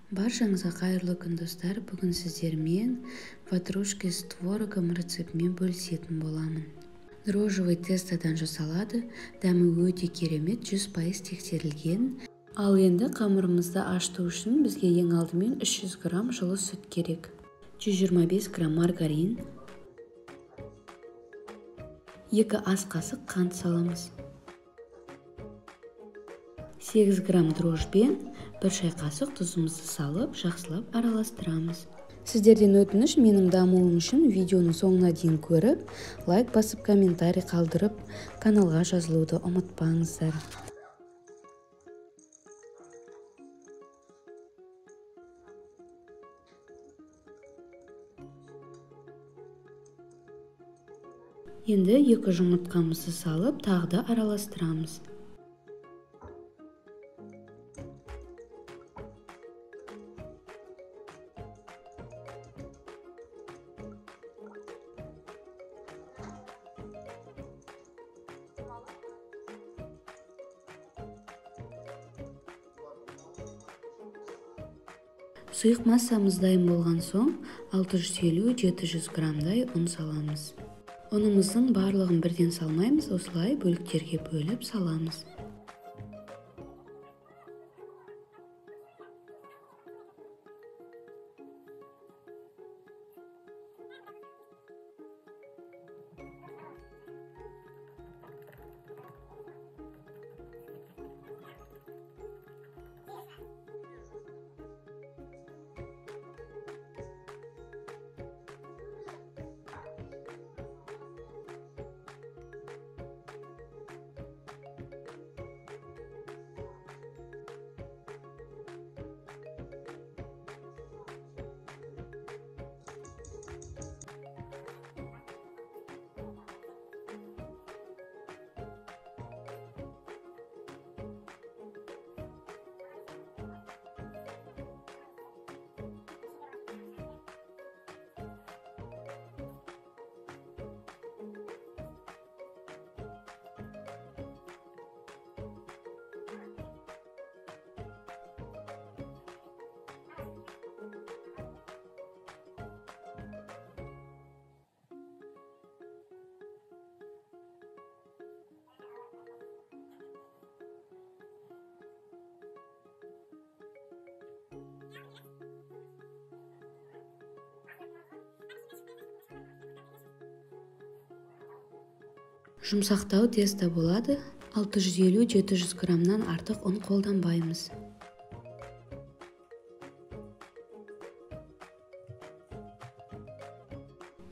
Баршаңызға қайырлы күн достар. Бүгін сіздермен ватрушки с творогом рецептімен бөлісетін боламын. Дрожжевый тестадан жасалады. Дәмі өте керемет, 100% тексерілген. Ал енді қамырымызды ашыту үшін бізге ең алдымен 300 грамм жылы сүт керек. 125 грамм маргарин, 2 ас қасық қант саламыз. 8 грамм дрожжбен 1 шай қасық тұзымызды салып, жақсылап араластырамыз. Сіздерден өтініш, менің дамуым үшін видеоны соңына дейін көріп, лайк басып, комментарий қалдырып, каналға жазылуды ұмытпаңыздар. Енді 2 жұмыртқамызды салып, тағы да араластырамыз. Сұйық массамыз дайын болған соң 650-700 граммдай ұн саламыз. Ұнымыздың барлығын бірден салмаймыз, осылай бөліктерге бөліп саламыз. Жұмсақтау теста болады. 650-700 граммнан артық ұн қолданбаймыз.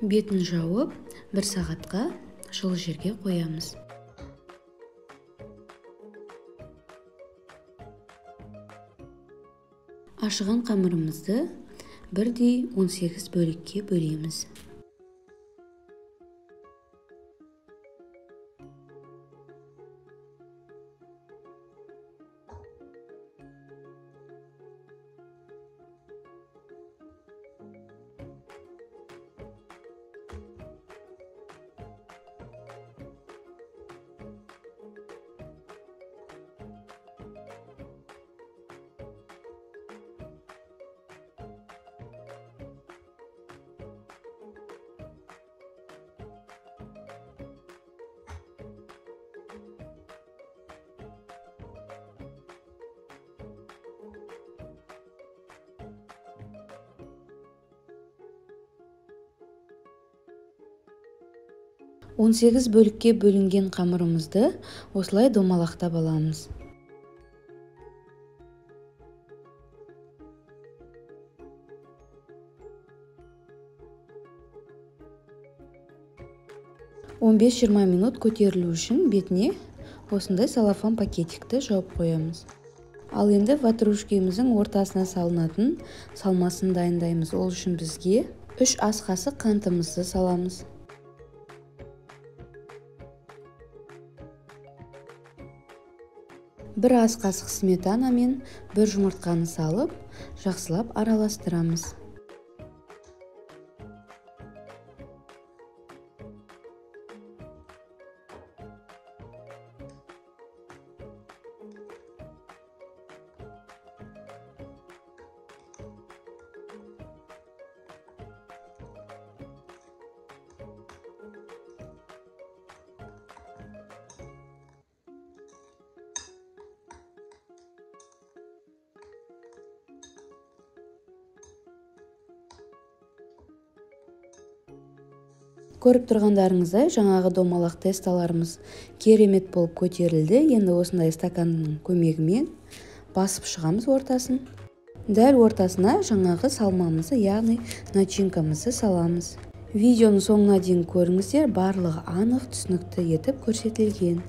Бетін жауып, 1 сағатқа жылы жерге қоямыз. Ашыған қамырымызды бірдей 18 бөлікке бөлеміз. Он 18 бөлікке бөлінген қамырымызды осылай домалақтап аламыз. Он 15-20 минут көтерілу үшін бетіне осындай салафан пакетикті жауып қоямыз. Ал енді ватрушкеміздің ортасына салынатын салмасын дайындаймыз. Ол үшін бізге 3 ас қасық қантымызды саламыз. 1 ас қасық сметана мен 1 жұмыртқаны салып, жақсылап араластырамыз. Көріп тұрғандарыңыздай жаңағы домалақ тесталарымыз керемет болып көтерілді. Енді осындай стаканның көмегімен басып шығамыз ортасын. Дәл ортасына жаңағы салмамызды, яғни начинкамызды саламыз. Видеоның соңына дейін көріңіздер, барлығы анық, түсінікті етіп көрсетілген.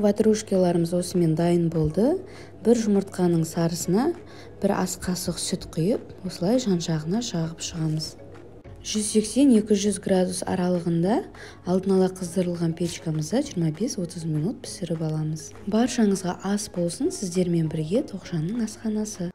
Ватрушкаларымыз осымен дайын болды. Бір жұмыртқаның сарысына бір ас қасық сүт құйып, осылай жан-жағына жағып шығамыз. 180-200 градус аралығында алдын ала қыздырылған печкамызда 25-30 минут пісіріп аламыз. Баршаңызға ас болсын, сіздермен бірге Тоқжанның асханасы.